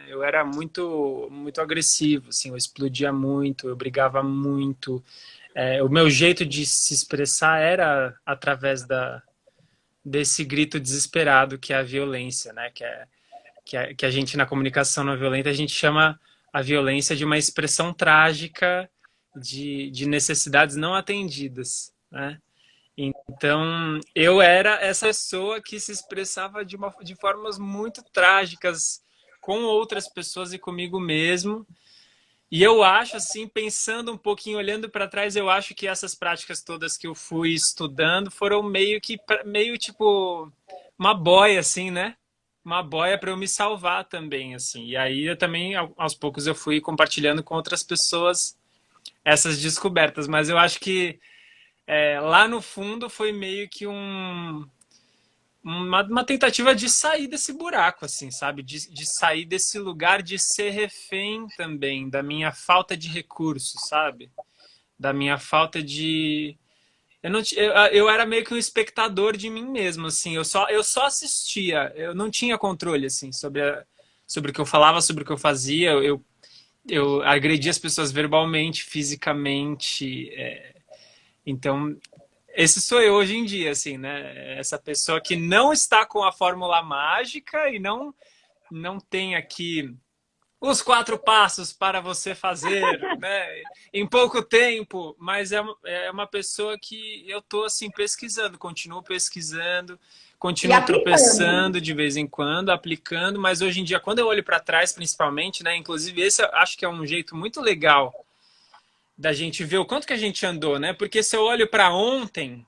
né? Eu era muito agressivo, assim, eu explodia muito, eu brigava muito. O meu jeito de se expressar era através desse grito desesperado que é a violência, né? Que a gente na comunicação não violenta, a gente chama a violência de uma expressão trágica de necessidades não atendidas, né? Então, eu era essa pessoa que se expressava de formas muito trágicas com outras pessoas e comigo mesmo. E eu acho, assim, pensando um pouquinho, olhando para trás, eu acho que essas práticas todas que eu fui estudando foram meio tipo, uma boia, assim, né? Uma boia para eu me salvar também, assim. E aí eu também, aos poucos, eu fui compartilhando com outras pessoas essas descobertas. Mas eu acho que lá no fundo foi meio que uma tentativa de sair desse buraco, assim, sabe? De sair desse lugar de ser refém também, da minha falta de recursos, sabe? Da minha falta de. Eu era meio que um espectador de mim mesmo, assim. Eu só assistia, eu não tinha controle, assim, sobre o que eu falava, sobre o que eu fazia. Eu agredia as pessoas verbalmente, fisicamente. Então, esse sou eu hoje em dia, assim, né? Essa pessoa que não está com a fórmula mágica e não tem aqui os 4 passos para você fazer, né? Em pouco tempo, mas é uma pessoa que eu tô assim pesquisando, E continuo aplicando. tropeçando de vez em quando, aplicando, mas hoje em dia, quando eu olho para trás, principalmente, né? Inclusive esse eu acho que é um jeito muito legal da gente ver o quanto que a gente andou, né? Porque se eu olho para ontem,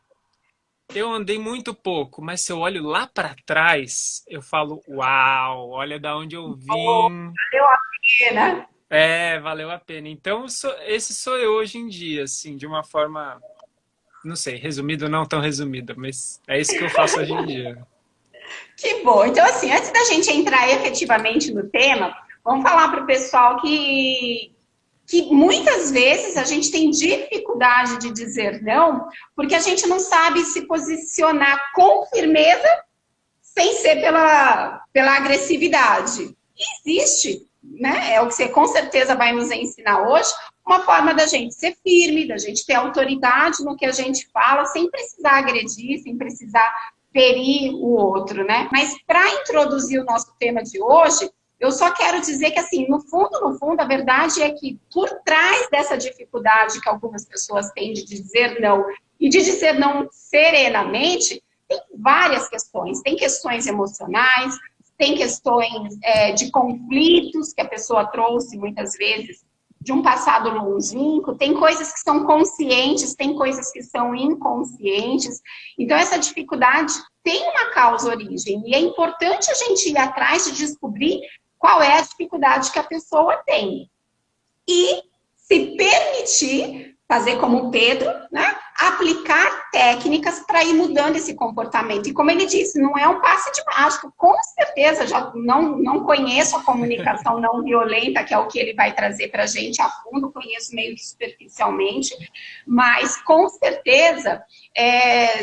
eu andei muito pouco, mas se eu olho lá para trás, eu falo, uau, olha da onde eu vim. Valeu a pena. Valeu a pena. Então, esse sou eu hoje em dia, assim, de uma forma, não sei, resumida ou não tão resumida, mas é isso que eu faço hoje em dia. Que bom. Então, assim, antes da gente entrar efetivamente no tema, vamos falar para o pessoal que muitas vezes a gente tem dificuldade de dizer não, porque a gente não sabe se posicionar com firmeza sem ser pela agressividade. E existe, né? É o que você com certeza vai nos ensinar hoje, uma forma da gente ser firme, da gente ter autoridade no que a gente fala, sem precisar agredir, sem precisar ferir o outro, né? Mas para introduzir o nosso tema de hoje, eu só quero dizer que, assim, no fundo, a verdade é que por trás dessa dificuldade que algumas pessoas têm de dizer não e de dizer não serenamente, tem várias questões. Tem questões emocionais, tem questões de conflitos que a pessoa trouxe muitas vezes de um passado longínquo, tem coisas que são conscientes, tem coisas que são inconscientes. Então, essa dificuldade tem uma causa origem, e é importante a gente ir atrás de descobrir qual é a dificuldade que a pessoa tem. E se permitir fazer como o Pedro, né? Aplicar técnicas para ir mudando esse comportamento. E como ele disse, não é um passe de mágica. Com certeza, já não conheço a comunicação não violenta, que é o que ele vai trazer para a gente a fundo, conheço meio que superficialmente, mas com certeza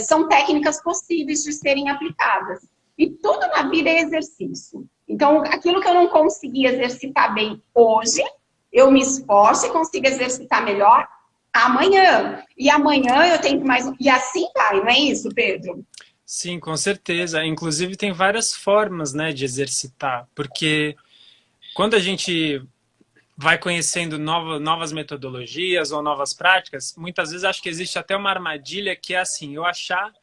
são técnicas possíveis de serem aplicadas. E tudo na vida é exercício. Então, aquilo que eu não consegui exercitar bem hoje, eu me esforço e consigo exercitar melhor amanhã. E amanhã eu tenho mais. E assim vai, não é isso, Pedro? Sim, com certeza. Inclusive, tem várias formas, né, de exercitar, porque quando a gente vai conhecendo novas metodologias ou novas práticas, muitas vezes acho que existe até uma armadilha que é assim, eu achar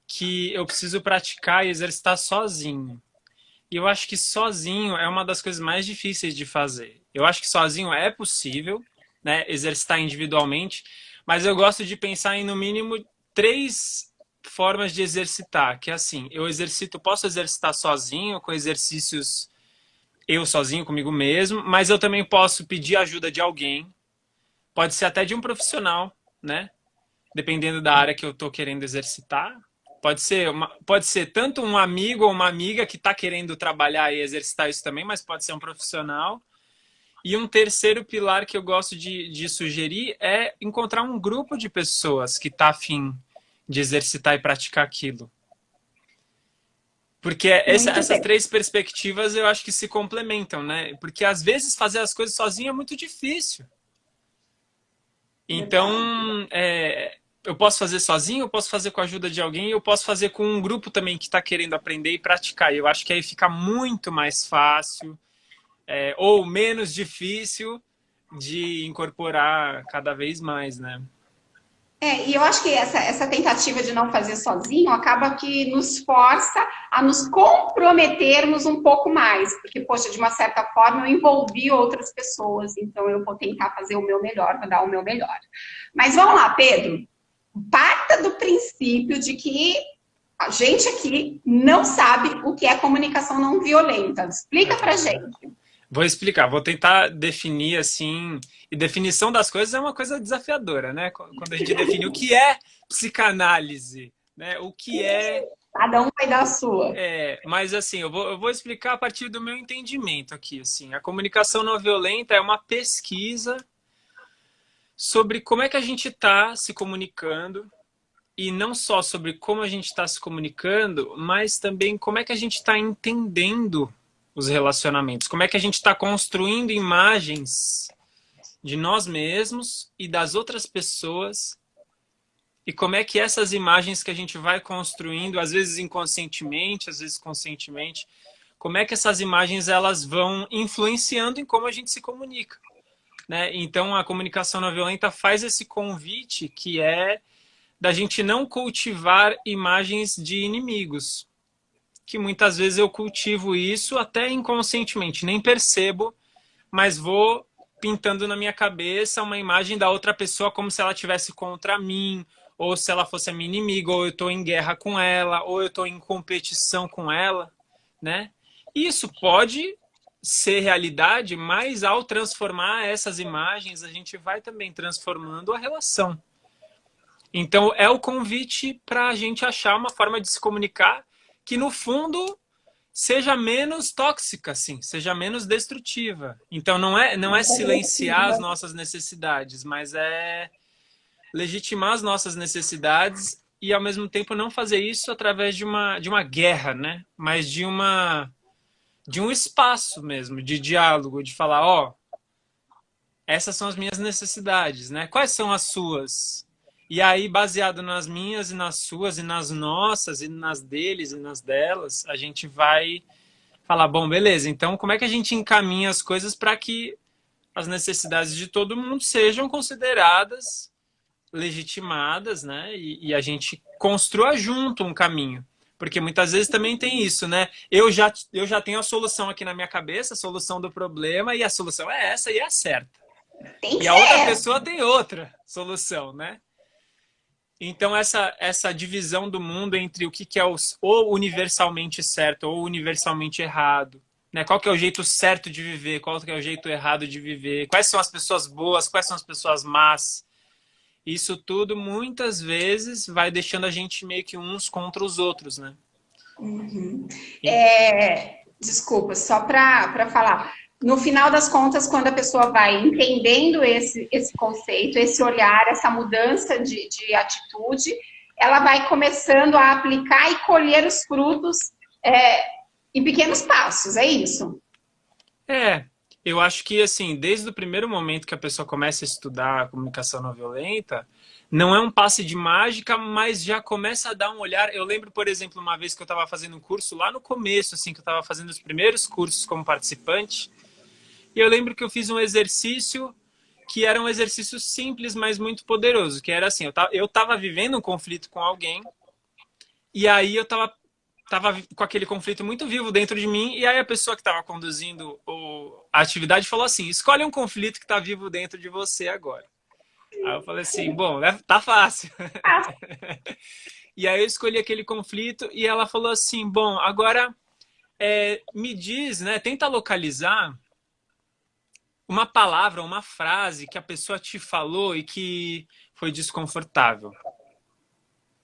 que eu preciso praticar e exercitar sozinho. E eu acho que sozinho é uma das coisas mais difíceis de fazer. Eu acho que sozinho é possível, né, exercitar individualmente, mas eu gosto de pensar em no mínimo 3 formas de exercitar, que é assim, posso exercitar sozinho, com exercícios eu sozinho comigo mesmo, mas eu também posso pedir ajuda de alguém, pode ser até de um profissional, né? Dependendo da área que eu estou querendo exercitar. Pode ser tanto um amigo ou uma amiga que está querendo trabalhar e exercitar isso também, mas pode ser um profissional. E um terceiro pilar que eu gosto de sugerir é encontrar um grupo de pessoas que está afim de exercitar e praticar aquilo. Porque Muito essas bem. três perspectivas eu acho que se complementam, né? Porque às vezes fazer as coisas sozinho é muito difícil. Verdade. Então, eu posso fazer sozinho, eu posso fazer com a ajuda de alguém, eu posso fazer com um grupo também que está querendo aprender e praticar. E eu acho que aí fica muito mais fácil, ou menos difícil de incorporar cada vez mais, né? E eu acho que essa tentativa de não fazer sozinho acaba que nos força a nos comprometermos um pouco mais, porque, poxa, de uma certa forma eu envolvi outras pessoas, então eu vou tentar fazer o meu melhor, vou dar o meu melhor. Mas vamos lá, Pedro, parta do princípio de que a gente aqui não sabe o que é comunicação não violenta. Explica pra gente. Vou explicar, vou tentar definir assim. E definição das coisas é uma coisa desafiadora, né? Quando a gente define o que é psicanálise, né? O que é. Cada um vai dar a sua. Mas assim, eu vou explicar a partir do meu entendimento aqui. Assim, a comunicação não violenta é uma pesquisa sobre como é que a gente está se comunicando. E não só sobre como a gente está se comunicando, mas também como é que a gente está entendendo os relacionamentos, como é que a gente está construindo imagens de nós mesmos e das outras pessoas e como é que essas imagens que a gente vai construindo, às vezes inconscientemente, às vezes conscientemente, como é que essas imagens elas vão influenciando em como a gente se comunica, né? Então a comunicação não violenta faz esse convite que é da gente não cultivar imagens de inimigos, que muitas vezes eu cultivo isso até inconscientemente, nem percebo, mas vou pintando na minha cabeça uma imagem da outra pessoa como se ela estivesse contra mim, ou se ela fosse a minha inimiga, ou eu estou em guerra com ela, ou eu estou em competição com ela, né? Isso pode ser realidade, mas ao transformar essas imagens, a gente vai também transformando a relação. Então, é o convite para a gente achar uma forma de se comunicar que, no fundo, seja menos tóxica, assim, seja menos destrutiva. Então, não é Muito silenciar as agressiva. nossas necessidades, mas é legitimar as nossas necessidades e, ao mesmo tempo, não fazer isso através de uma guerra, né? Mas de um espaço mesmo, de diálogo, de falar, ó, essas são as minhas necessidades, né? Quais são as suas? E aí, baseado nas minhas e nas suas e nas nossas e nas deles e nas delas, a gente vai falar, bom, beleza, então como é que a gente encaminha as coisas para que as necessidades de todo mundo sejam consideradas, legitimadas, né? E a gente construa junto um caminho. Porque muitas vezes também tem isso, né? Eu já tenho a solução aqui na minha cabeça, a solução do problema, e a solução é essa e é certa. Tem que E a outra ser. pessoa tem outra solução, né? Então, essa divisão do mundo entre o que é ou universalmente certo ou universalmente errado, né? Qual que é o jeito certo de viver, qual que é o jeito errado de viver, quais são as pessoas boas, quais são as pessoas más. Isso tudo, muitas vezes, vai deixando a gente meio que uns contra os outros, né? Uhum. E, Desculpa, só para falar. No final das contas, quando a pessoa vai entendendo esse conceito, esse olhar, essa mudança de atitude, ela vai começando a aplicar e colher os frutos em pequenos passos, é isso? é, eu acho que, assim, desde o primeiro momento que a pessoa começa a estudar a comunicação não violenta, não é um passe de mágica, mas já começa a dar um olhar. Eu lembro, por exemplo, uma vez que eu estava fazendo um curso lá no começo, assim, que eu estava fazendo os primeiros cursos como participante, e eu lembro que eu fiz um exercício que era um exercício simples, mas muito poderoso, que era assim, eu tava vivendo um conflito com alguém, e aí eu tava com aquele conflito muito vivo dentro de mim, e aí a pessoa que estava conduzindo a atividade falou assim, escolhe um conflito que está vivo dentro de você agora. Aí eu falei assim, bom, tá fácil. Ah, E aí eu escolhi aquele conflito, e ela falou assim, bom, agora me diz, né, tenta localizar uma palavra, uma frase que a pessoa te falou e que foi desconfortável.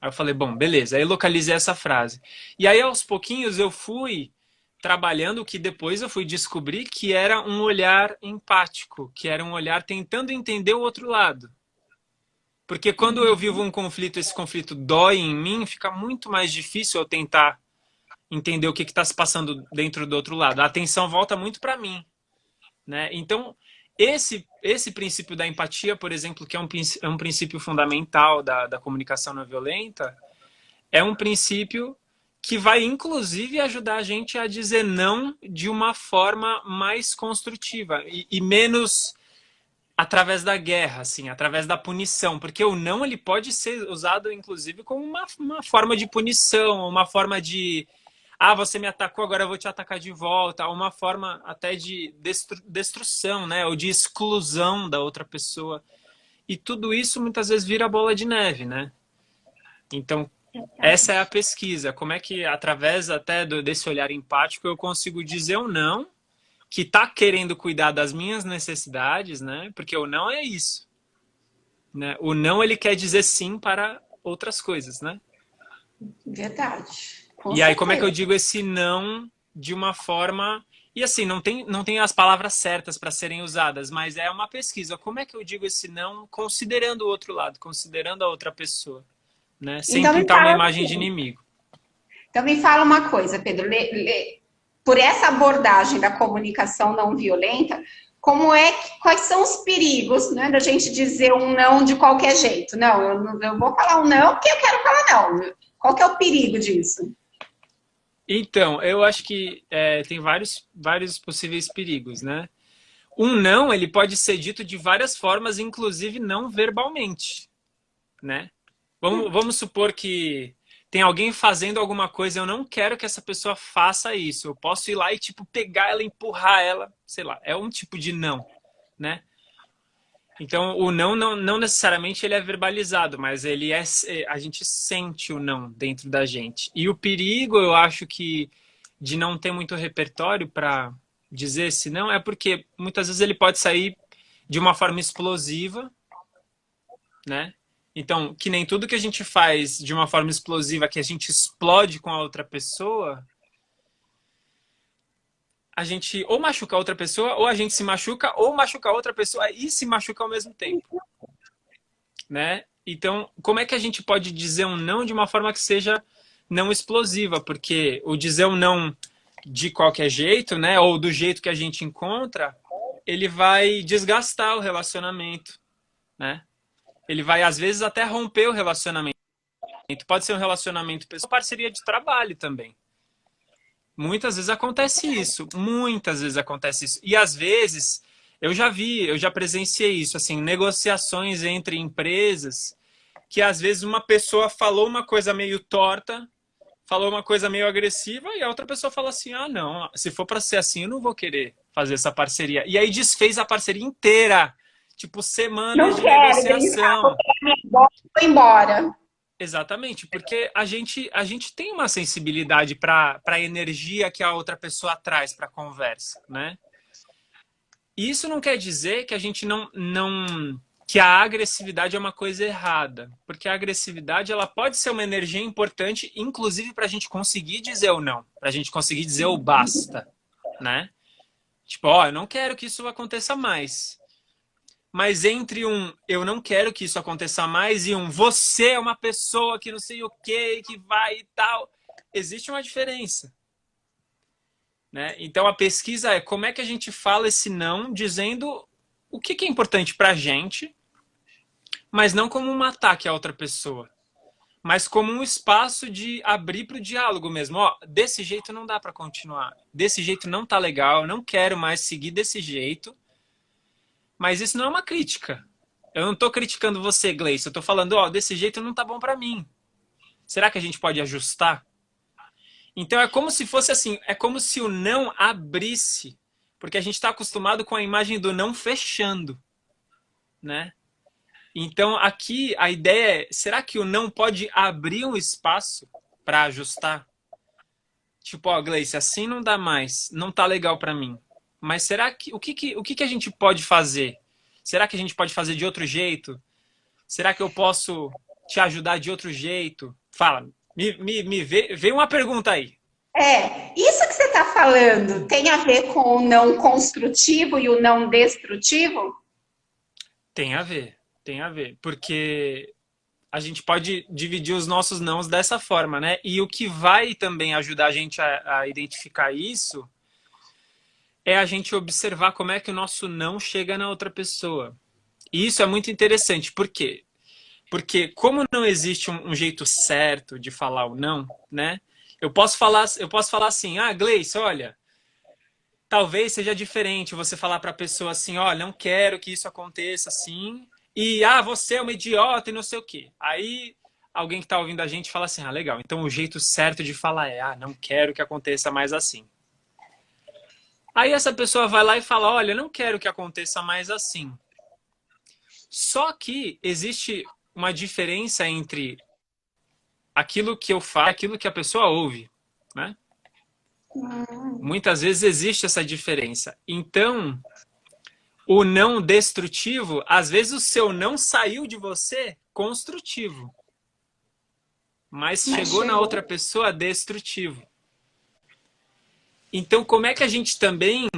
Aí eu falei, bom, beleza. Aí eu localizei essa frase. E aí, aos pouquinhos, eu fui trabalhando o que depois eu fui descobrir que era um olhar empático, que era um olhar tentando entender o outro lado. Porque quando eu vivo um conflito, esse conflito dói em mim, fica muito mais difícil eu tentar entender o que está se passando dentro do outro lado. A atenção volta muito para mim, né? Então, esse princípio da empatia, por exemplo, que é um princípio fundamental da comunicação não violenta, é um princípio que vai, inclusive, ajudar a gente a dizer não de uma forma mais construtiva e menos através da guerra, assim, através da punição, porque o não ele pode ser usado, inclusive, como uma forma de punição, uma forma de você me atacou, agora eu vou te atacar de volta, uma forma até de destruição, né, ou de exclusão da outra pessoa. E tudo isso muitas vezes vira bola de neve, né? Então, essa é a pesquisa. Como é que, através até desse olhar empático, eu consigo dizer um não que está querendo cuidar das minhas necessidades, né? Porque o não é isso, né? O não, ele quer dizer sim para outras coisas, né? Verdade. Com E aí, como é que eu certeza. digo esse não de uma forma... E assim, não tem as palavras certas para serem usadas, mas é uma pesquisa. Como é que eu digo esse não considerando o outro lado, considerando a outra pessoa, né? Sem Então me pintar uma fala imagem de assim, inimigo. então me fala uma coisa, Pedro. Por essa abordagem da comunicação não violenta, quais são os perigos, né, da gente dizer um não de qualquer jeito? Não, eu vou falar um não porque eu quero falar não. Qual que é o perigo disso? Então, eu acho que tem vários possíveis perigos, né? Um não, ele pode ser dito de várias formas, inclusive não verbalmente, né? Vamos supor que tem alguém fazendo alguma coisa, eu não quero que essa pessoa faça isso. Eu posso ir lá e, tipo, pegar ela, empurrar ela, sei lá. É um tipo de não, né? Então, o não necessariamente ele é verbalizado, mas a gente sente o não dentro da gente. E o perigo, eu acho que de não ter muito repertório para dizer esse não é porque muitas vezes ele pode sair de uma forma explosiva, né? Então, que nem tudo que a gente faz de uma forma explosiva, que a gente explode com a outra pessoa, a gente ou machuca a outra pessoa, ou a gente se machuca, ou machuca a outra pessoa e se machuca ao mesmo tempo, né? Então, como é que a gente pode dizer um não de uma forma que seja não explosiva? Porque o dizer um não de qualquer jeito, né, ou do jeito que a gente encontra, ele vai desgastar o relacionamento, né? Ele vai, às vezes, até romper o relacionamento. Pode ser um relacionamento pessoal, parceria de trabalho também. Muitas vezes acontece isso. Muitas vezes acontece isso. E, às vezes, eu já presenciei isso, assim, negociações entre empresas, que, às vezes, uma pessoa falou uma coisa meio torta, falou uma coisa meio agressiva, e a outra pessoa fala assim, não, se for para ser assim, eu não vou querer fazer essa parceria. E aí desfez a parceria inteira. Tipo, semanas Não de quero brincar, vou negociação. pegar minha bola e vou embora. Exatamente, porque a gente tem uma sensibilidade para a energia que a outra pessoa traz para a conversa, né? E isso não quer dizer que a gente que a agressividade é uma coisa errada, porque a agressividade ela pode ser uma energia importante, inclusive para a gente conseguir dizer o não, para a gente conseguir dizer o basta, né? Tipo, eu não quero que isso aconteça mais. Mas entre um eu não quero que isso aconteça mais e um você é uma pessoa que não sei o que vai e tal, existe uma diferença, né? Então a pesquisa é como é que a gente fala esse não dizendo o que é importante pra gente, mas não como um ataque à outra pessoa, mas como um espaço de abrir para o diálogo mesmo. Desse jeito não dá para continuar, desse jeito não tá legal, eu não quero mais seguir desse jeito. Mas isso não é uma crítica. Eu não estou criticando você, Gleice. Eu estou falando, desse jeito não tá bom para mim. Será que a gente pode ajustar? Então é como se fosse assim, é como se o não abrisse, porque a gente está acostumado com a imagem do não fechando, né? Então aqui a ideia é, será que o não pode abrir um espaço para ajustar? Tipo, Gleice, assim não dá mais, não tá legal para mim. Mas será que o que a gente pode fazer? Será que a gente pode fazer de outro jeito? Será que eu posso te ajudar de outro jeito? Fala, vê uma pergunta aí. Isso que você está falando tem a ver com o não construtivo e o não destrutivo? Tem a ver, porque a gente pode dividir os nossos nãos dessa forma, né? E o que vai também ajudar a gente a identificar isso é a gente observar como é que o nosso não chega na outra pessoa. E isso é muito interessante. Por quê? Porque como não existe um jeito certo de falar o não, né? Eu posso falar assim, ah, Gleice, olha, talvez seja diferente você falar para a pessoa assim, olha, não quero que isso aconteça assim, e ah, você é uma idiota e não sei o quê. Aí alguém que está ouvindo a gente fala assim, ah, legal, então o jeito certo de falar é, ah, não quero que aconteça mais assim. Aí essa pessoa vai lá e fala, olha, não quero que aconteça mais assim. Só que existe uma diferença entre aquilo que eu falo e aquilo que a pessoa ouve, né? Muitas vezes existe essa diferença. Então, o não destrutivo, às vezes o seu não saiu de você construtivo, mas chegou na outra pessoa destrutivo. Então, como é que a gente também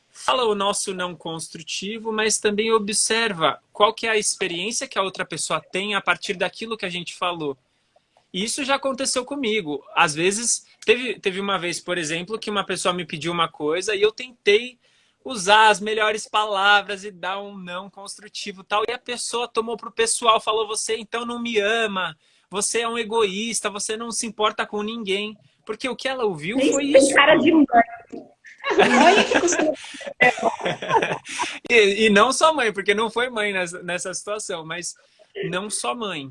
fala o nosso não construtivo, mas também observa qual que é a experiência que a outra pessoa tem a partir daquilo que a gente falou. E isso já aconteceu comigo. Às vezes, teve uma vez, por exemplo, que uma pessoa me pediu uma coisa e eu tentei usar as melhores palavras e dar um não construtivo e tal. E a pessoa tomou pro pessoal, falou, você então não me ama, você é um egoísta, você não se importa com ninguém. Porque o que ela ouviu foi isso. Tem cara de mãe. Mãe que costuma... e não só mãe, porque não foi mãe nessa situação, mas não só mãe.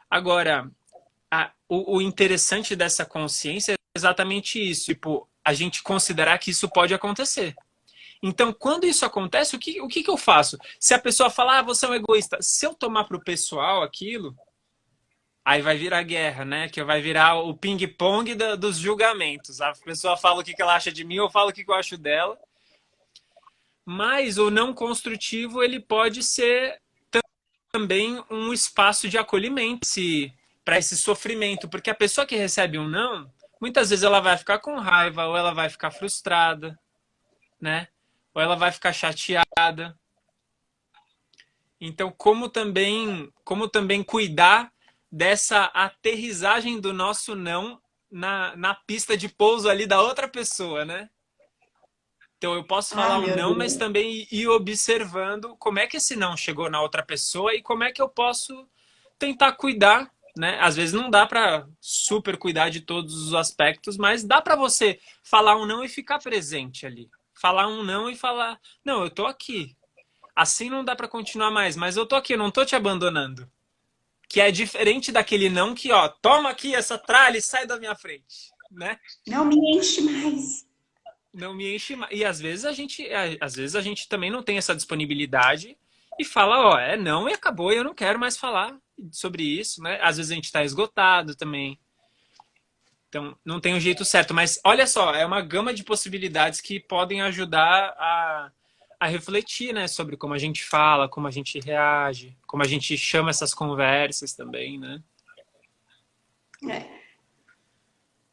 Agora, o interessante dessa consciência é exatamente isso. Tipo, a gente considerar que isso pode acontecer. Então, quando isso acontece, o que eu faço? Se a pessoa falar, ah, você é um egoísta, se eu tomar pro pessoal aquilo, aí vai virar guerra, né? Que vai virar o ping-pong dos julgamentos. A pessoa fala o que ela acha de mim, eu falo o que eu acho dela. Mas o não construtivo, ele pode ser também um espaço de acolhimento para esse sofrimento. Porque a pessoa que recebe um não, muitas vezes ela vai ficar com raiva, ou ela vai ficar frustrada, né? Ou ela vai ficar chateada. Então, como também cuidar dessa aterrissagem do nosso não na pista de pouso ali da outra pessoa, né? Então, eu posso falar um não, mas também ir observando como é que esse não chegou na outra pessoa e como é que eu posso tentar cuidar, né? Às vezes não dá para super cuidar de todos os aspectos, mas dá para você falar um não e ficar presente ali. Falar um não e falar, não, eu tô aqui. Assim não dá para continuar mais, mas eu tô aqui, eu não tô te abandonando. Que é diferente daquele não que, ó, toma aqui essa tralha e sai da minha frente, né? Não me enche mais. Não me enche mais. E às vezes a gente também não tem essa disponibilidade e fala, ó, é não e acabou, e eu não quero mais falar sobre isso, né? Às vezes a gente tá esgotado também. Então, não tem um jeito certo. Mas olha só, é uma gama de possibilidades que podem ajudar a refletir, né? Sobre como a gente fala, como a gente reage, como a gente chama essas conversas também, né?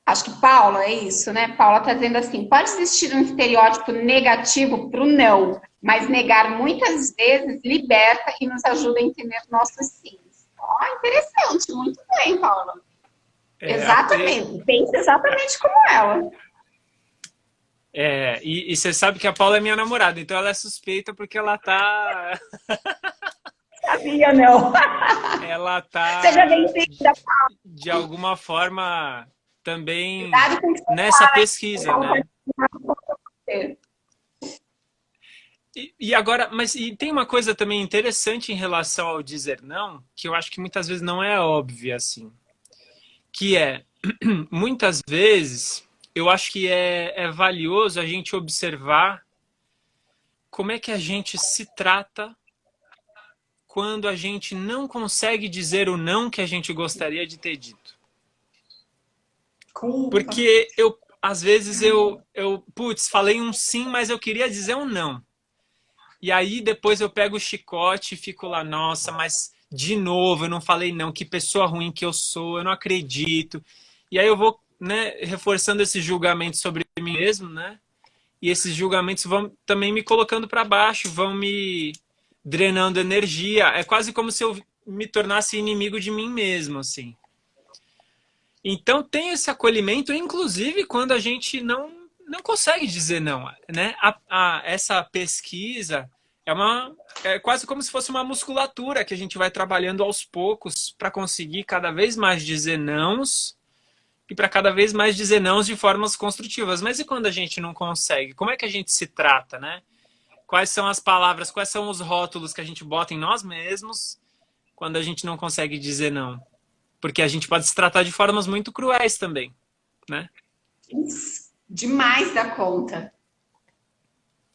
Acho que Paula é isso, né? Paula está dizendo assim, pode existir um estereótipo negativo para o não, mas negar muitas vezes liberta e nos ajuda a entender nossos sims. Ó, interessante, muito bem, Paula. Exatamente, pensa exatamente como ela. E você sabe que a Paula é minha namorada, então ela é suspeita porque ela tá... Sabia, não. Ela tá... Seja bem-vinda, Paula. De alguma forma, também nessa pesquisa, né? E agora, tem uma coisa também interessante em relação ao dizer não, que eu acho que muitas vezes não é óbvia, assim. Que é, muitas vezes, eu acho que é valioso a gente observar como é que a gente se trata quando a gente não consegue dizer o não que a gente gostaria de ter dito. Porque às vezes putz, falei um sim, mas eu queria dizer um não. E aí depois eu pego o chicote e fico lá, nossa, mas de novo eu não falei não, que pessoa ruim que eu sou, eu não acredito. E aí eu vou, né, reforçando esse julgamento sobre mim mesmo, né? E esses julgamentos vão também me colocando para baixo, vão me drenando energia. É quase como se eu me tornasse inimigo de mim mesmo, assim. Então tem esse acolhimento, inclusive quando a gente não consegue dizer não, né? Essa pesquisa é quase como se fosse uma musculatura que a gente vai trabalhando aos poucos para conseguir cada vez mais dizer nãos e para cada vez mais dizer nãos de formas construtivas. Mas e quando a gente não consegue? Como é que a gente se trata, né? Quais são as palavras, quais são os rótulos que a gente bota em nós mesmos quando a gente não consegue dizer não? Porque a gente pode se tratar de formas muito cruéis também, né? Demais da conta.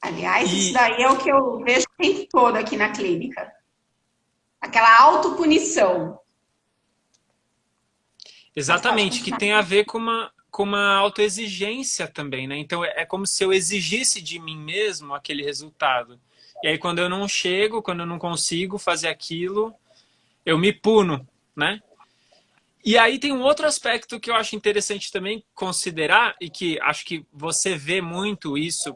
Aliás, isso E daí é o que eu vejo o tempo todo aqui na clínica. Aquela autopunição. Mas pode exatamente, que continuar. tem a ver com uma autoexigência também, né? Então é como se eu exigisse de mim mesmo aquele resultado. E aí quando eu não chego, quando eu não consigo fazer aquilo, eu me puno, né? E aí tem um outro aspecto que eu acho interessante também considerar, e que acho que você vê muito isso,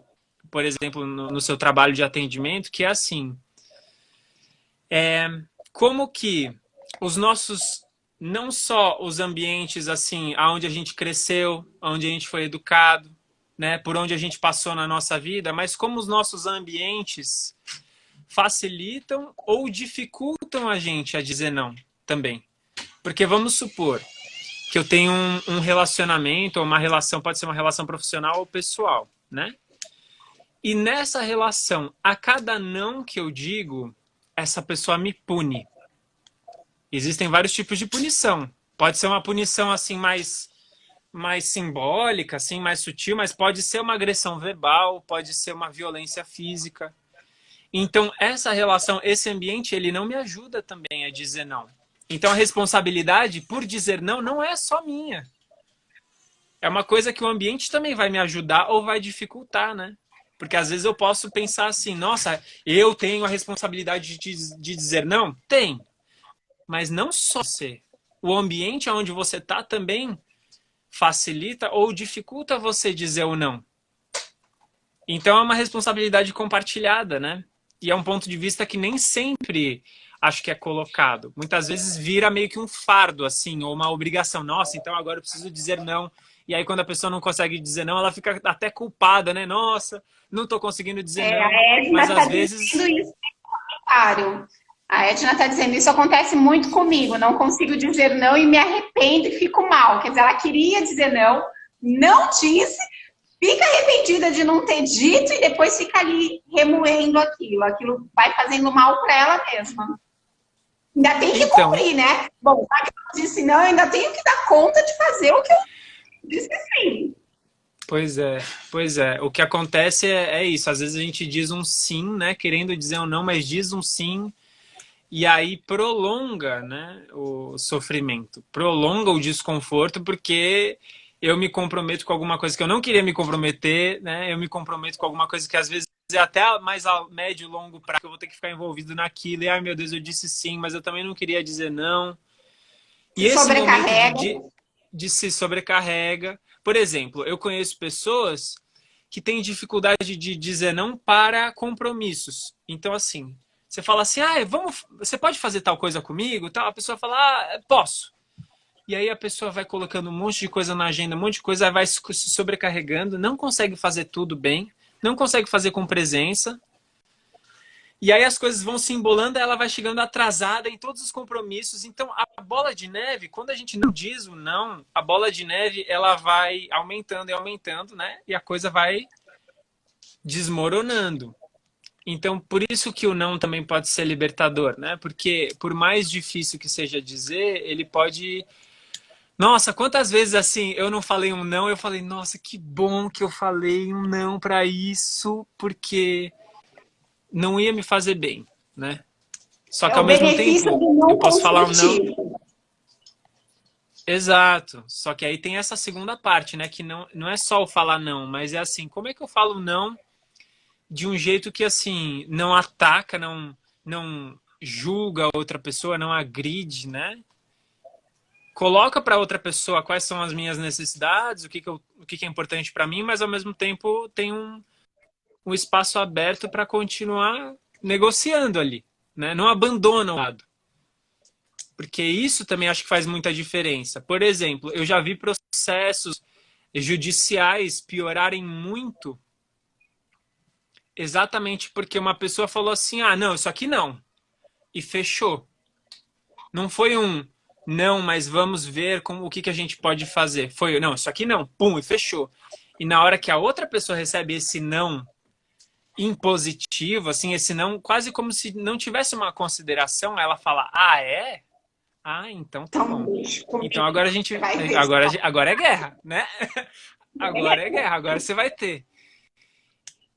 por exemplo, no seu trabalho de atendimento, que é assim, como que os nossos, não só os ambientes assim, aonde a gente cresceu, onde a gente foi educado, né, por onde a gente passou na nossa vida, mas como os nossos ambientes facilitam ou dificultam a gente a dizer não também. Porque vamos supor que eu tenho um relacionamento, ou uma relação, pode ser uma relação profissional ou pessoal, né? E nessa relação, a cada não que eu digo, essa pessoa me pune. Existem vários tipos de punição. Pode ser uma punição assim mais simbólica, assim, mais sutil, mas pode ser uma agressão verbal, pode ser uma violência física. Então, essa relação, esse ambiente, ele não me ajuda também a dizer não. Então, a responsabilidade por dizer não não é só minha. É uma coisa que o ambiente também vai me ajudar ou vai dificultar, né? Porque às vezes eu posso pensar assim, nossa, eu tenho a responsabilidade de dizer não? Tem. Mas não só você. O ambiente onde você está também facilita ou dificulta você dizer o não. Então é uma responsabilidade compartilhada, né? E é um ponto de vista que nem sempre acho que é colocado. Muitas vezes vira meio que um fardo, assim, ou uma obrigação. Nossa, então agora eu preciso dizer não. E aí quando a pessoa não consegue dizer não, ela fica até culpada, né? Nossa, não estou conseguindo dizer não. A Edna Mas está às vezes... dizendo isso no comentário. A Edna está dizendo isso acontece muito comigo. Não consigo dizer não e me arrependo e fico mal. Quer dizer, ela queria dizer não, não disse, fica arrependida de não ter dito e depois fica ali remoendo aquilo. Aquilo vai fazendo mal para ela mesma. Ainda tem que Então, cumprir, né? Bom, já que eu disse não, eu ainda tenho que dar conta de fazer o que eu disse sim. pois é, pois é. O que acontece é isso. Às vezes a gente diz um sim, né? Querendo dizer um não, mas diz um sim e aí prolonga, né, o sofrimento, prolonga o desconforto, porque eu me comprometo com alguma coisa que eu não queria me comprometer, né? Eu me comprometo com alguma coisa que às vezes é até mais a médio e longo prazo, que eu vou ter que ficar envolvido naquilo, e ai meu Deus, eu disse sim, mas eu também não queria dizer não. E Se esse momento sobrecarrega. de se sobrecarrega. Por exemplo, eu conheço pessoas que têm dificuldade de dizer não para compromissos. Então, assim, você fala assim, você pode fazer tal coisa comigo? Tal? A pessoa fala, posso. E aí a pessoa vai colocando um monte de coisa na agenda, um monte de coisa, vai se sobrecarregando, não consegue fazer tudo bem, não consegue fazer com presença. E aí as coisas vão se embolando, ela vai chegando atrasada em todos os compromissos. Então, a bola de neve, quando a gente não diz o não, a bola de neve, ela vai aumentando e aumentando, né? E a coisa vai desmoronando. Então, por isso que o não também pode ser libertador, né? Porque por mais difícil que seja dizer, ele pode... Nossa, quantas vezes assim eu não falei um não, eu falei, nossa, que bom que eu falei um não para isso, porque não ia me fazer bem, né? Só É que o ao mesmo benefício tempo do eu não posso falar um não. construtivo. Exato. Só que aí tem essa segunda parte, né? Que não é só o falar não, mas é assim, como é que eu falo não de um jeito que assim não ataca, não julga a outra pessoa, não agride, né? Coloca para outra pessoa quais são as minhas necessidades, o que é importante para mim, mas ao mesmo tempo tem um espaço aberto para continuar negociando ali, né? Não abandona o lado. Porque isso também acho que faz muita diferença. Por exemplo, eu já vi processos judiciais piorarem muito exatamente porque uma pessoa falou assim, ah, não, isso aqui não. E fechou. Não foi um não, mas vamos ver como, o que a gente pode fazer. Foi, não, isso aqui não, pum, e fechou. E na hora que a outra pessoa recebe esse não impositivo, assim, esse não, quase como se não tivesse uma consideração, ela fala, ah, é? Ah, então tá Então, bom. deixa comigo. Então agora a gente. Vai ver. Agora é guerra, né? Agora é guerra, agora você vai ter.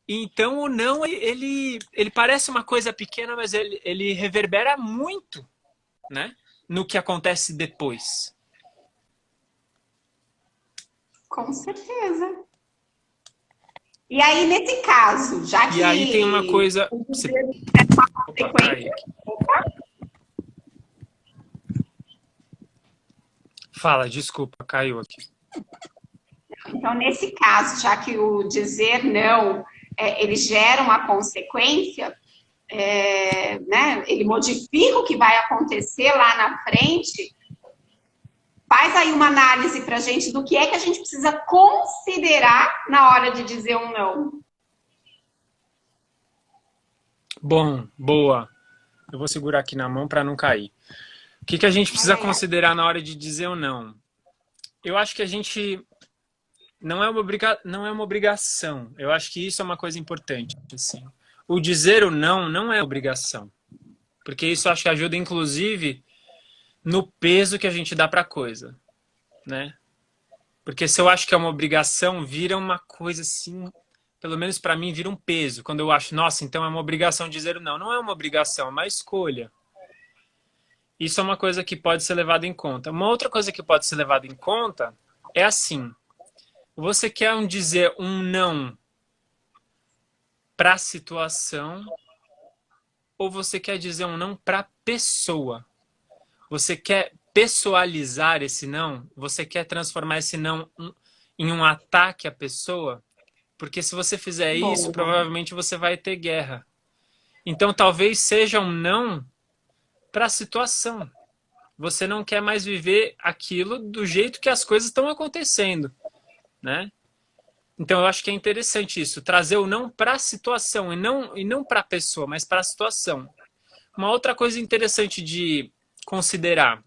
Então o não, ele parece uma coisa pequena, mas ele reverbera muito, né? No que acontece depois. Com certeza. E aí, nesse caso, já que E aí tem uma coisa. o Você... dizer é uma Opa, consequência. fala, desculpa, caiu aqui. Então, nesse caso, já que o dizer não, ele gera uma consequência, né, ele modifica o que vai acontecer lá na frente, faz aí uma análise para a gente do que é que a gente precisa considerar na hora de dizer um não. Bom, boa. Eu vou segurar aqui na mão para não cair. O que a gente precisa considerar na hora de dizer ou não? Eu acho que a gente não é uma obrigação. Eu acho que isso é uma coisa importante. Assim. O dizer o não não é obrigação. Porque isso acho que ajuda, inclusive, no peso que a gente dá para a coisa. Né? Porque se eu acho que é uma obrigação, vira uma coisa assim... Pelo menos para mim, vira um peso. Quando eu acho, nossa, então é uma obrigação dizer o não. Não é uma obrigação, é uma escolha. Isso é uma coisa que pode ser levada em conta. Uma outra coisa que pode ser levada em conta é assim. Você quer dizer um não para a situação ou você quer dizer um não para a pessoa? Você quer pessoalizar esse não? Você quer transformar esse não em um ataque à pessoa? Porque se você fizer isso, provavelmente você vai ter guerra. Então talvez seja um não para a situação. Você não quer mais viver aquilo do jeito que as coisas estão acontecendo, né? Então eu acho que é interessante isso, trazer o não para a situação e não para a pessoa, mas para a situação. Uma outra coisa interessante de considerar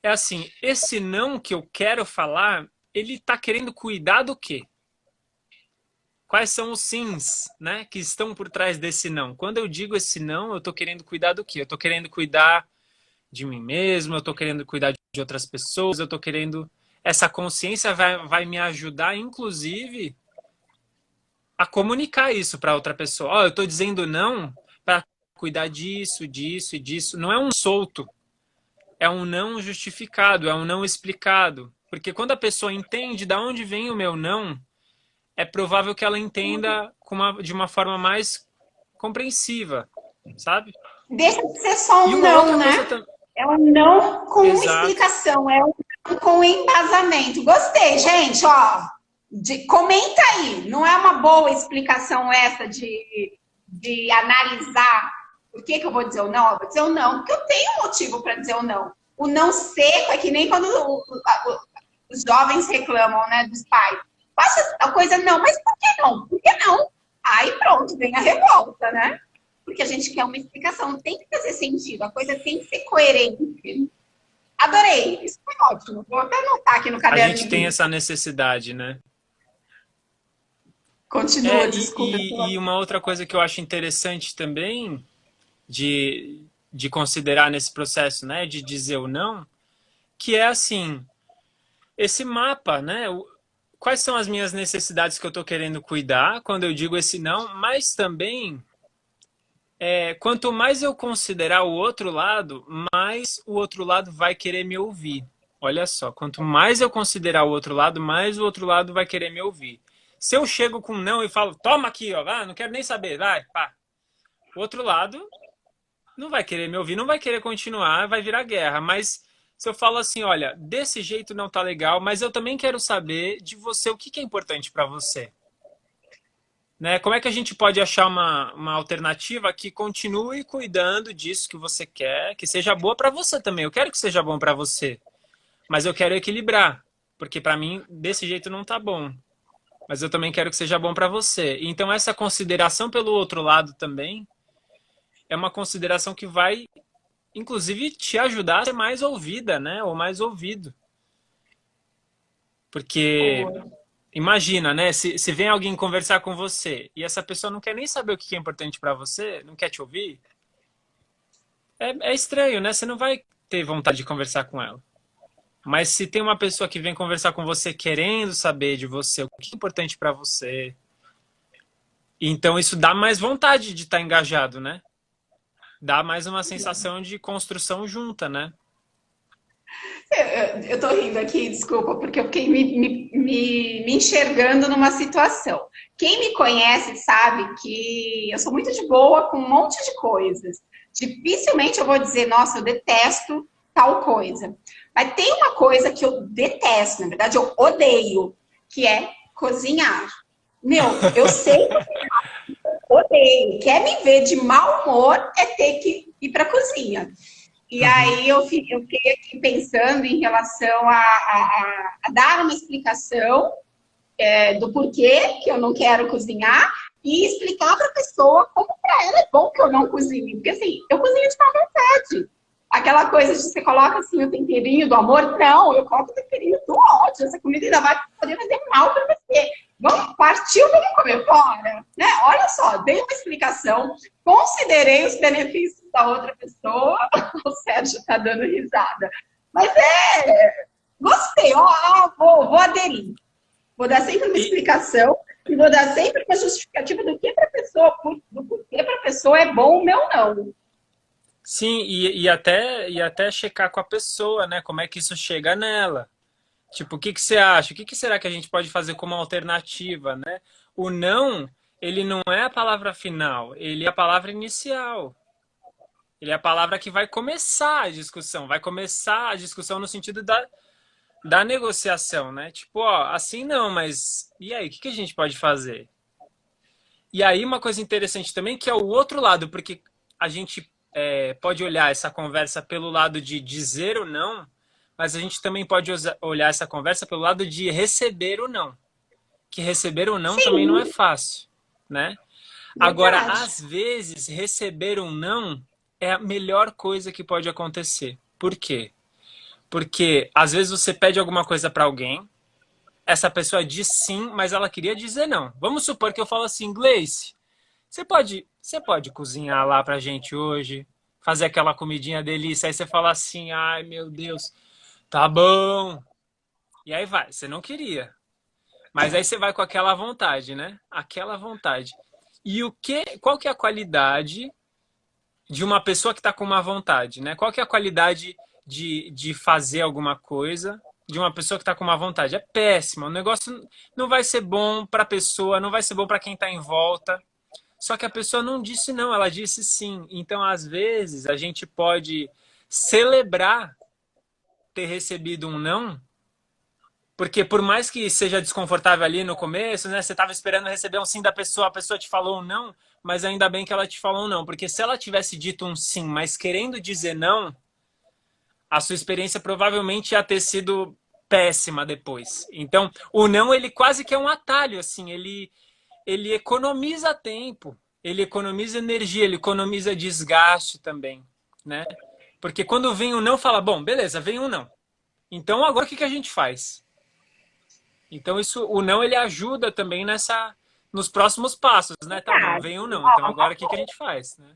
é assim, esse não que eu quero falar, ele está querendo cuidar do quê? Quais são os sims, né, que estão por trás desse não? Quando eu digo esse não, eu estou querendo cuidar do quê? Eu estou querendo cuidar de mim mesmo, eu estou querendo cuidar de outras pessoas, eu estou querendo... Essa consciência vai me ajudar, inclusive, a comunicar isso para outra pessoa. Ó, eu estou dizendo não para cuidar disso, disso e disso. Não é um solto, é um não justificado, é um não explicado. Porque quando a pessoa entende de onde vem o meu não, é provável que ela entenda de uma forma mais compreensiva, sabe? Deixa de ser só um não, né? É um não com explicação, é um não com embasamento. Gostei, gente, ó. Comenta aí, não é uma boa explicação essa de analisar por que eu vou dizer o não? Eu vou dizer o não, porque eu tenho um motivo para dizer o não. O não seco é que nem quando os jovens reclamam, né, dos pais. Faça a coisa não, mas por que não? Por que não? Aí pronto, vem a revolta, né? Porque a gente quer uma explicação, tem que fazer sentido, a coisa tem que ser coerente. Adorei, isso foi ótimo. Vou até anotar aqui no caderno. A gente tem essa necessidade, né? Continua, desculpa. E uma outra coisa que eu acho interessante também de considerar nesse processo, né, de dizer o não, que é assim, esse mapa, né? Quais são as minhas necessidades que eu estou querendo cuidar quando eu digo esse não, mas também quanto mais eu considerar o outro lado, mais o outro lado vai querer me ouvir. Olha só, quanto mais eu considerar o outro lado, mais o outro lado vai querer me ouvir. Se eu chego com um não e falo, toma aqui, ó, não quero nem saber, vai, pá. O outro lado não vai querer me ouvir, não vai querer continuar, vai virar guerra. Mas se eu falo assim, olha, desse jeito não tá legal, mas eu também quero saber de você o que é importante para você. né? Como é que a gente pode achar uma alternativa que continue cuidando disso que você quer, que seja boa para você também. Eu quero que seja bom para você, mas eu quero equilibrar, porque para mim desse jeito não tá bom. Mas eu também quero que seja bom para você. Então essa consideração pelo outro lado também é uma consideração que vai, inclusive, te ajudar a ser mais ouvida, né? Ou mais ouvido. Porque Boa. imagina, né? Se vem alguém conversar com você e essa pessoa não quer nem saber o que é importante para você, não quer te ouvir, é estranho, né? Você não vai ter vontade de conversar com ela. Mas se tem uma pessoa que vem conversar com você querendo saber de você, o que é importante para você, então isso dá mais vontade de estar engajado, né? Dá mais uma sensação de construção junta, né? Eu tô rindo aqui, desculpa, porque eu fiquei me enxergando numa situação. Quem me conhece sabe que eu sou muito de boa com um monte de coisas. Dificilmente eu vou dizer, nossa, eu detesto tal coisa. Mas tem uma coisa que eu detesto, na verdade, eu odeio, que é cozinhar. Meu, eu sei que eu odeio. Quer me ver de mau humor é ter que ir para a cozinha. E Uhum. aí eu fiquei aqui pensando em relação a dar uma explicação do porquê que eu não quero cozinhar e explicar para a pessoa como para ela é bom que eu não cozinhe. Porque assim, eu cozinho de má vontade. Aquela coisa de você coloca assim o temperinho do amor, não, eu coloco o temperinho do ódio. Essa comida ainda vai poder fazer mal para você. Vamos, partiu, vamos comer fora. Né? Olha só, dei uma explicação, considerei os benefícios da outra pessoa, o Sérgio está dando risada. Mas gostei, vou aderir. Vou dar sempre uma E, explicação e vou dar sempre uma justificativa do que para a pessoa, do porquê para a pessoa é bom ou não. sim, e até checar com a pessoa, né? Como é que isso chega nela. Tipo, o que que você acha? O que que será que a gente pode fazer como alternativa, né? O não, ele não é a palavra final, ele é a palavra inicial. Ele é a palavra que vai começar a discussão no sentido da negociação, né? Tipo, ó, assim não, mas e aí, o que que a gente pode fazer? E aí uma coisa interessante também que é o outro lado, porque a gente pode olhar essa conversa pelo lado de dizer o não, mas a gente também pode olhar essa conversa pelo lado de receber o não. Que receber o não também não é Sim, fácil, né? Agora, verdade. às vezes, receber um não é a melhor coisa que pode acontecer. Por quê? Porque às vezes você pede alguma coisa para alguém, essa pessoa diz sim, mas ela queria dizer não. Vamos supor que eu falo assim, Gleice, você pode cozinhar lá pra gente hoje, fazer aquela comidinha delícia, aí você fala assim, ai meu Deus, tá bom. E aí vai, você não queria. Mas aí você vai com aquela vontade, né? Aquela vontade. E qual que é a qualidade de uma pessoa que está com uma vontade, né? Qual que é a qualidade de fazer alguma coisa de uma pessoa que está com uma vontade? É péssima. O negócio não vai ser bom para a pessoa, não vai ser bom para quem está em volta. Só que a pessoa não disse não, ela disse sim. Então, às vezes, a gente pode celebrar ter recebido um não, porque por mais que seja desconfortável ali no começo, né? Você estava esperando receber um sim da pessoa, a pessoa te falou um não, mas ainda bem que ela te falou um não. Porque se ela tivesse dito um sim, mas querendo dizer não, a sua experiência provavelmente ia ter sido péssima depois. Então, o não, ele quase que é um atalho, assim, ele economiza tempo, ele economiza energia, ele economiza desgaste também, né? Porque quando vem o não, fala, bom, beleza, vem um não. Então, agora o que que a gente faz? Então isso, o não ele ajuda também nos próximos passos, né? Tá bom, Verdade. vem ou não. Então agora o que que a gente faz, né?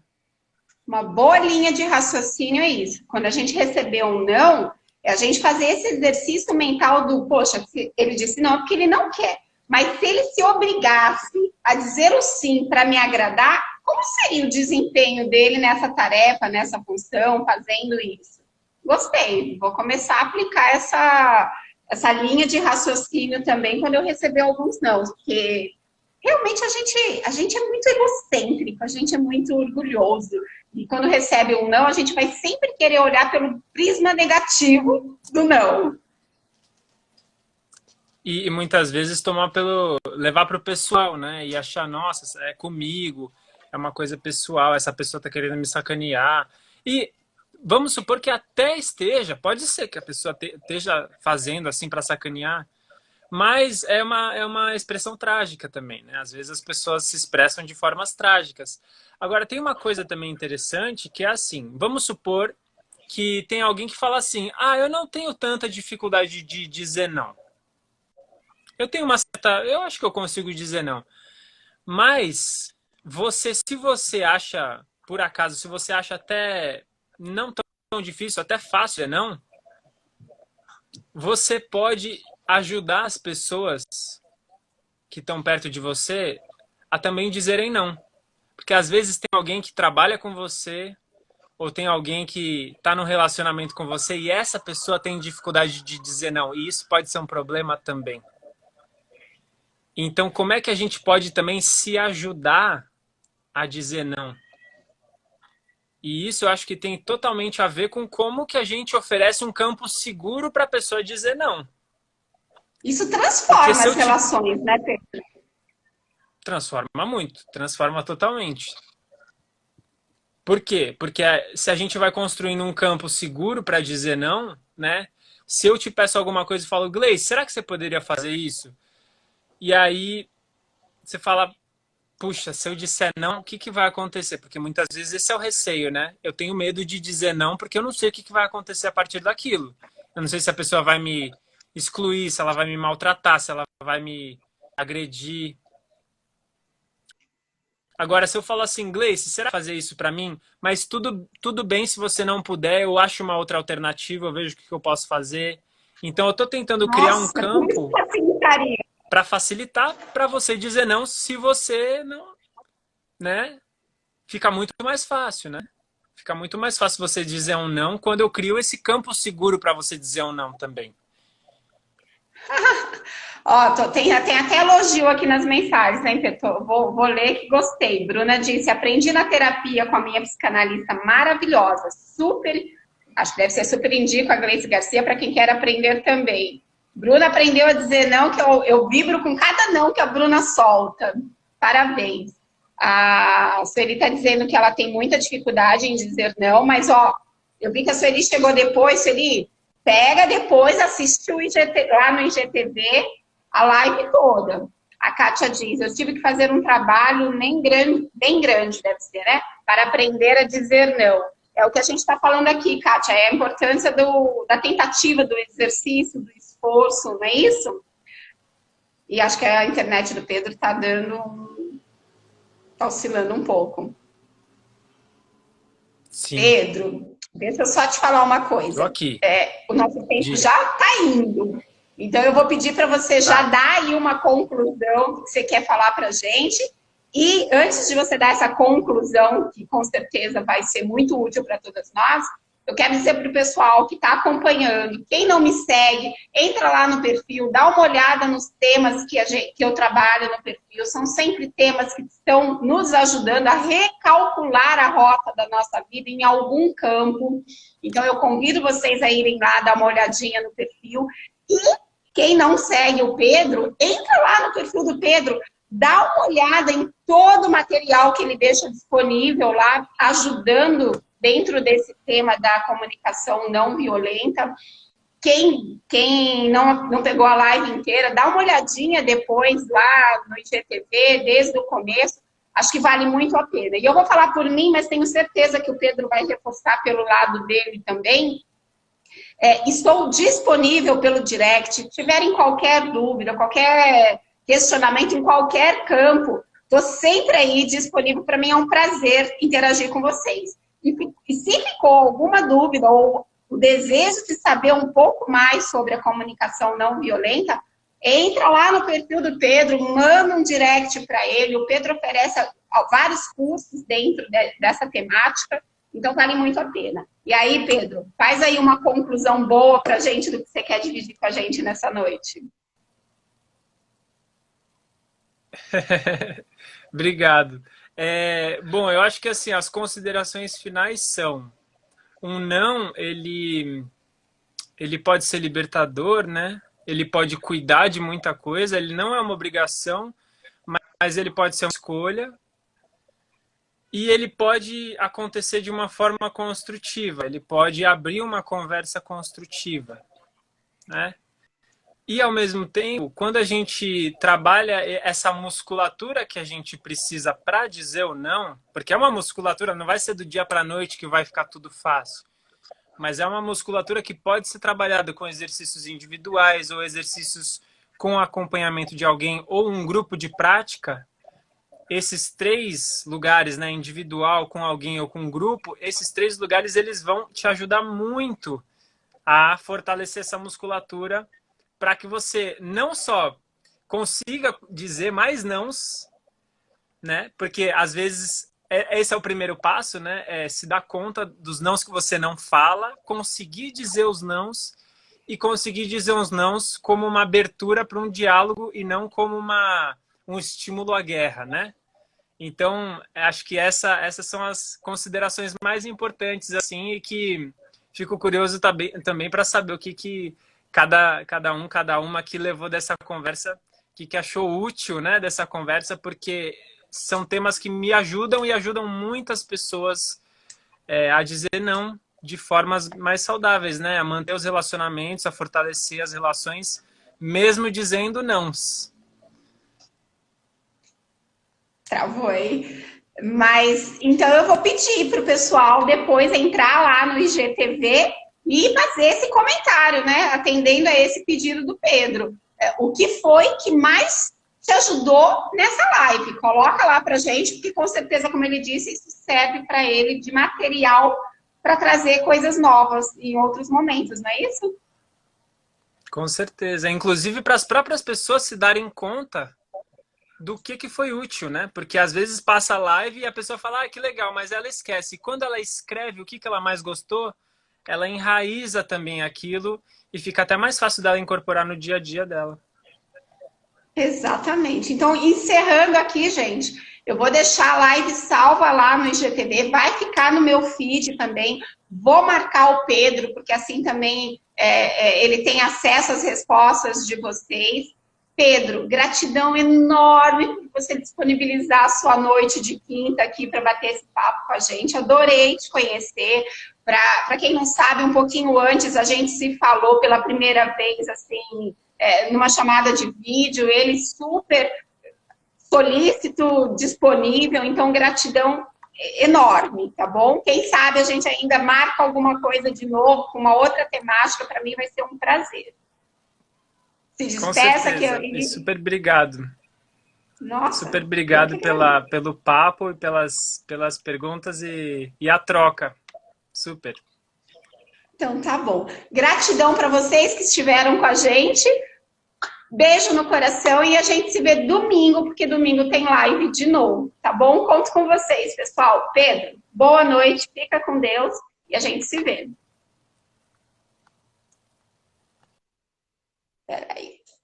Uma boa linha de raciocínio é isso. Quando a gente recebeu um não, é a gente fazer esse exercício mental do, poxa, ele disse não porque ele não quer. Mas se ele se obrigasse a dizer o sim para me agradar, como seria o desempenho dele nessa tarefa, nessa função, fazendo isso? Gostei. Vou começar a aplicar essa linha de raciocínio também quando eu receber alguns não, porque realmente a gente é muito egocêntrico, a gente é muito orgulhoso. E quando recebe um não, a gente vai sempre querer olhar pelo prisma negativo do não. E muitas vezes levar para o pessoal, né? E achar, nossa, é comigo, é uma coisa pessoal, essa pessoa está querendo me sacanear. E vamos supor que até esteja, pode ser que a pessoa esteja fazendo assim para sacanear, mas é uma expressão trágica também, né? Às vezes as pessoas se expressam de formas trágicas. Agora, tem uma coisa também interessante que é assim, vamos supor que tem alguém que fala assim, ah, eu não tenho tanta dificuldade de dizer não. Eu tenho uma certa, eu acho que eu consigo dizer não. Mas se você acha, por acaso, se você acha até não tão difícil, até fácil, não, você pode ajudar as pessoas que estão perto de você a também dizerem não. Porque às vezes tem alguém que trabalha com você ou tem alguém que está no relacionamento com você e essa pessoa tem dificuldade de dizer não. E isso pode ser um problema também. Então, como é que a gente pode também se ajudar a dizer não? E isso eu acho que tem totalmente a ver com como que a gente oferece um campo seguro para a pessoa dizer não. Isso Porque transforma se as eu te relações, né, Pedro? transforma muito, transforma totalmente. Por quê? Porque se a gente vai construindo um campo seguro para dizer não, né? Se eu te peço alguma coisa e falo, Gleice, será que você poderia fazer isso? E aí você fala, puxa, se eu disser não, o que, que vai acontecer? Porque muitas vezes esse é o receio, né? Eu tenho medo de dizer não porque eu não sei o que, que vai acontecer a partir daquilo. Eu não sei se a pessoa vai me excluir, se ela vai me maltratar, se ela vai me agredir. Agora, se eu falar assim, Gleice, será que fazer isso para mim? Mas tudo bem se você não puder, eu acho uma outra alternativa, eu vejo o que eu posso fazer. Então, eu estou tentando criar um Nossa, como isso campo facilitaria? para facilitar para você dizer não se você não, né? Fica muito mais fácil, né? Fica muito mais fácil você dizer um não quando eu crio esse campo seguro para você dizer um não também. Ó, tem até elogio aqui nas mensagens, hein, Petô? Vou ler que gostei. Bruna disse: aprendi na terapia com a minha psicanalista maravilhosa. Super, acho que deve ser super indico a Gleice Garcia para quem quer aprender também. Bruna aprendeu a dizer não, que eu vibro com cada não que a Bruna solta. Parabéns. A Sueli está dizendo que ela tem muita dificuldade em dizer não, mas ó, eu vi que a Sueli chegou depois, Sueli, pega depois, assiste o lá no IGTV a live toda. A Kátia diz, eu tive que fazer um trabalho bem grande, deve ser, né? Para aprender a dizer não. É o que a gente está falando aqui, Kátia, é a importância da tentativa, do exercício, do esforço, não é isso? E acho que a internet do Pedro está tá oscilando um pouco. Sim, Pedro, deixa eu só te falar uma tô coisa. aqui. O nosso tempo Diga. já está indo. Então, eu vou pedir para você já Tá. dar aí uma conclusão que você quer falar para a gente. E antes de você dar essa conclusão, que com certeza vai ser muito útil para todas nós, eu quero dizer para o pessoal que está acompanhando, quem não me segue, entra lá no perfil, dá uma olhada nos temas que eu trabalho no perfil. São sempre temas que estão nos ajudando a recalcular a rota da nossa vida em algum campo. Então, eu convido vocês a irem lá, dar uma olhadinha no perfil. E quem não segue o Pedro, entra lá no perfil do Pedro, dá uma olhada em todo o material que ele deixa disponível lá, ajudando dentro desse tema da comunicação não violenta. Quem não pegou a live inteira, dá uma olhadinha depois lá no IGTV, desde o começo. Acho que vale muito a pena. E eu vou falar por mim, mas tenho certeza que o Pedro vai reforçar pelo lado dele também. Estou disponível pelo direct. Se tiverem qualquer dúvida, qualquer questionamento em qualquer campo, estou sempre aí disponível. Para mim é um prazer interagir com vocês. E se ficou alguma dúvida ou o desejo de saber um pouco mais sobre a comunicação não violenta, entra lá no perfil do Pedro, manda um direct para ele. O Pedro oferece vários cursos dentro dessa temática. Então, vale muito a pena. E aí, Pedro, faz aí uma conclusão boa para a gente do que você quer dividir com a gente nessa noite. Obrigado. Bom, eu acho que assim, as considerações finais são um não, ele pode ser libertador, né? ele pode cuidar de muita coisa, ele não é uma obrigação, mas ele pode ser uma escolha, e ele pode acontecer de uma forma construtiva, ele pode abrir uma conversa construtiva, né? E, ao mesmo tempo, quando a gente trabalha essa musculatura que a gente precisa para dizer o não, porque é uma musculatura, não vai ser do dia para a noite que vai ficar tudo fácil, mas é uma musculatura que pode ser trabalhada com exercícios individuais ou exercícios com acompanhamento de alguém ou um grupo de prática. Esses três lugares, né, individual, com alguém ou com um grupo, esses três lugares eles vão te ajudar muito a fortalecer essa musculatura para que você não só consiga dizer mais nãos, né? Porque às vezes esse é o primeiro passo, né? É se dar conta dos nãos que você não fala, conseguir dizer os nãos e conseguir dizer os nãos como uma abertura para um diálogo e não como um estímulo à guerra, né? Então, acho que essas são as considerações mais importantes, assim, e que fico curioso também para saber o que cada uma que levou dessa conversa, o que achou útil, né, dessa conversa, porque são temas que me ajudam e ajudam muitas pessoas a dizer não de formas mais saudáveis, né, a manter os relacionamentos, a fortalecer as relações, mesmo dizendo nãos. Travou aí. Mas, então eu vou pedir para o pessoal depois entrar lá no IGTV e fazer esse comentário, né? Atendendo a esse pedido do Pedro. O que foi que mais te ajudou nessa live? Coloca lá pra gente, porque com certeza, como ele disse, isso serve para ele de material para trazer coisas novas em outros momentos, não é isso? Com certeza. Inclusive para as próprias pessoas se darem conta do que foi útil, né? Porque às vezes passa a live e a pessoa fala, ah, que legal, mas ela esquece. E quando ela escreve o que ela mais gostou, ela enraiza também aquilo e fica até mais fácil dela incorporar no dia a dia dela. Exatamente. Então, encerrando aqui, gente, eu vou deixar a live salva lá no IGTV, vai ficar no meu feed também. Vou marcar o Pedro, porque assim também ele tem acesso às respostas de vocês. Pedro, gratidão enorme por você disponibilizar a sua noite de quinta aqui para bater esse papo com a gente. Adorei te conhecer. Para quem não sabe, um pouquinho antes a gente se falou pela primeira vez, assim, numa chamada de vídeo, ele super solícito, disponível, então gratidão enorme, tá bom? Quem sabe a gente ainda marca alguma coisa de novo, com uma outra temática, para mim vai ser um prazer. Se despeça que eu... E super obrigado. Nossa, super obrigado pelo papo e pelas perguntas e a troca. Super. Então tá bom. Gratidão para vocês que estiveram com a gente. Beijo no coração e a gente se vê domingo, porque domingo tem live de novo, tá bom? Conto com vocês, pessoal. Pedro, boa noite, fica com Deus e a gente se vê.